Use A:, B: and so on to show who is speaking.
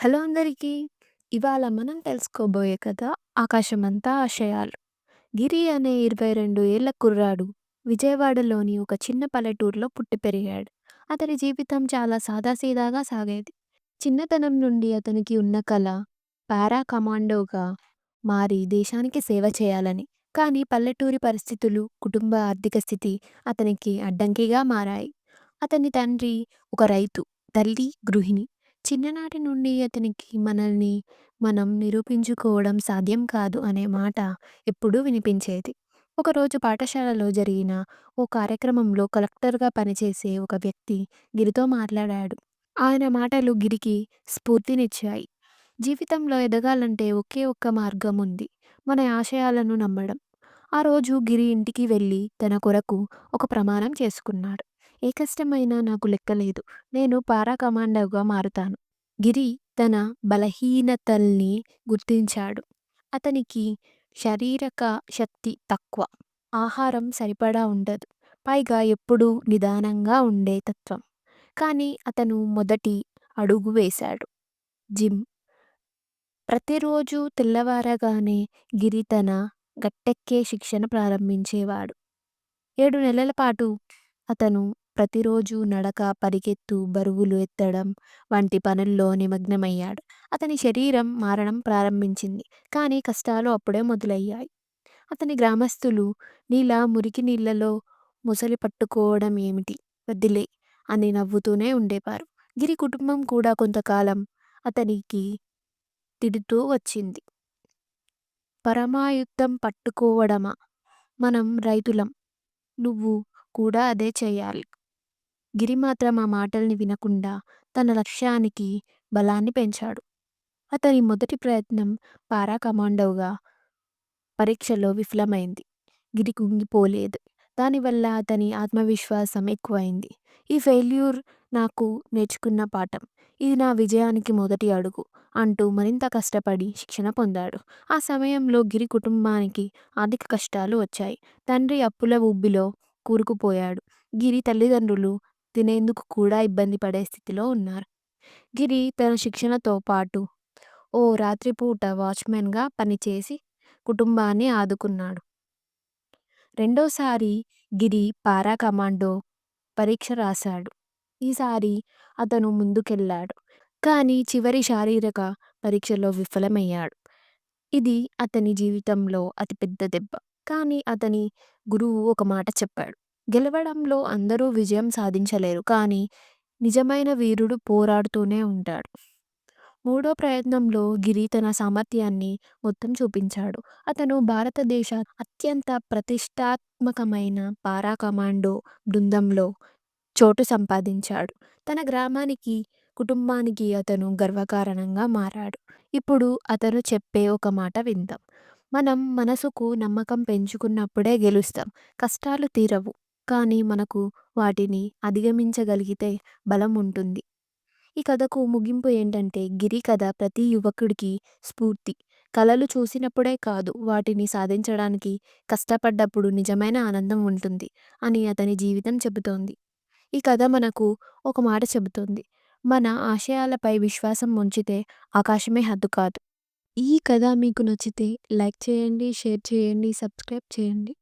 A: Hello అందరికీ. ఇవాళ మనం తెలుసుకోబోయే కథ 'ఆకాశమంతా ఆశయాలు'. గిరి అనే 22 ఏళ్ల కుర్రాడు విజయవాడలోని ఒక చిన్న పల్లెటూరులో పుట్టి పెరిగాడు. అతని జీవితం చాలా సాదాసీదాగా సాగేది. చిన్నతనం నుండి అతనికి ఉన్న కల పారా కమాండోగా మారి దేశానికి సేవ చేయాలని. కానీ పల్లెటూరి పరిస్థితులు, కుటుంబ ఆర్థిక స్థితి అతనికి అడ్డంకిగా మారాయి. అతని తండ్రి ఒక రైతు, తల్లి గృహిణి. చిన్ననాటి నుండి అతనికి మనల్ని మనం నిరూపించుకోవడం సాధ్యం కాదు అనే మాట ఎప్పుడూ వినిపించేది. ఒకరోజు పాఠశాలలో జరిగిన ఓ కార్యక్రమంలో కలెక్టర్గా పనిచేసే ఒక వ్యక్తి గిరితో మాట్లాడాడు. ఆయన మాటలు గిరికి స్ఫూర్తినిచ్చాయి. జీవితంలో ఎదగాలంటే ఒకే ఒక్క మార్గం ఉంది, మన ఆశయాలను నమ్మడం. ఆ రోజు గిరి ఇంటికి వెళ్ళి తన కొరకు ఒక ప్రమాణం చేసుకున్నాడు. ఏ కష్టమైనా నాకు లెక్కలేదు, నేను పారా కమాండోగా మారుతాను. గిరి తన బలహీనతల్ని గుర్తించాడు. అతనికి శారీరక శక్తి తక్కువ, ఆహారం సరిపడా ఉండదు, పైగా ఎప్పుడూ నిదానంగా ఉండే తత్వం. కానీ అతను మొదటి అడుగు వేశాడు. జిమ్. ప్రతిరోజు తెల్లవారగానే గిరి తన గట్టెక్కే శిక్షణ ప్రారంభించేవాడు. 7 నెలల పాటు అతను ప్రతిరోజు నడక, పరిగెత్తు, బరువులు ఎత్తడం వంటి పనుల్లో నిమగ్నమయ్యాడు. అతని శరీరం మారడం ప్రారంభించింది. కానీ కష్టాలు అప్పుడే మొదలయ్యాయి. అతని గ్రామస్తులు నీలా మురికి నీళ్లలో మొసలి పట్టుకోవడం ఏమిటి, వదిలే అని నవ్వుతూనే ఉండేవారు. గిరి కుటుంబం కూడా కొంతకాలం అతనికి తిడుతూ వచ్చింది. పరమాయుద్ధం పట్టుకోవడమా, మనం రైతులం, నువ్వు కూడా అదే చేయాలి. గిరి మాత్రం ఆ మాటల్ని వినకుండా తన లక్ష్యానికి బలాన్ని పెంచాడు. అతని మొదటి ప్రయత్నం పారా కమాండోగా పరీక్షలో విఫలమైంది. గిరి కుంగిపోలేదు. దానివల్ల అతని ఆత్మవిశ్వాసం ఎక్కువైంది. ఈ ఫెయిల్యూర్ నాకు నేర్చుకున్న పాఠం, ఇది నా విజయానికి మొదటి అడుగు అంటూ మరింత కష్టపడి శిక్షణ పొందాడు. ఆ సమయంలో గిరి కుటుంబానికి ఆర్థిక కష్టాలు వచ్చాయి. తండ్రి అప్పుల ఊబిలో కూరుకుపోయాడు. గిరి తల్లిదండ్రులు తినేందుకు కూడా ఇబ్బంది పడే స్థితిలో ఉన్నారు. గిరి తన శిక్షణతో పాటు ఓ రాత్రిపూట వాచ్మెన్గా పనిచేసి కుటుంబాన్ని ఆదుకున్నాడు. రెండోసారి గిరి పారా కమాండో పరీక్ష రాశాడు. ఈసారి అతను ముందుకెళ్ళాడు. కానీ చివరి శారీరక పరీక్షలో విఫలమయ్యాడు. ఇది అతని జీవితంలో అతిపెద్ద దెబ్బ. కానీ అతని గురువు ఒక మాట చెప్పాడు. గెలవడంలో అందరూ విజయం సాధించలేరు, కానీ నిజమైన వీరుడు పోరాడుతూనే ఉంటాడు. మూడో ప్రయత్నంలో గిరి తన సామర్థ్యాన్ని మొత్తం చూపించాడు. అతను భారతదేశ అత్యంత ప్రతిష్టాత్మకమైన పారా కమాండో బృందంలో చోటు సంపాదించాడు. తన గ్రామానికి, కుటుంబానికి అతను గర్వకారణంగా మారాడు. ఇప్పుడు అతను చెప్పే ఒక మాట విందాం. మనం మనసుకు నమ్మకం పెంచుకున్నప్పుడే గెలుస్తాం. కష్టాలు తీరవు, కానీ మనకు వాటిని అధిగమించగలిగితే బలం ఉంటుంది. ఈ కథకు ముగింపు ఏంటంటే, గిరి కథ ప్రతి యువకుడికి స్ఫూర్తి. కలలు చూసినప్పుడే కాదు, వాటిని సాధించడానికి కష్టపడ్డప్పుడు నిజమైన ఆనందం ఉంటుంది అని అతని జీవితం చెబుతోంది. ఈ కథ మనకు ఒక మాట చెబుతుంది, మన ఆశయాలపై విశ్వాసం ఉంచితే ఆకాశమే హద్దు కాదు. ఈ కథ మీకు నచ్చితే లైక్ చేయండి, షేర్ చేయండి, సబ్స్క్రైబ్ చేయండి.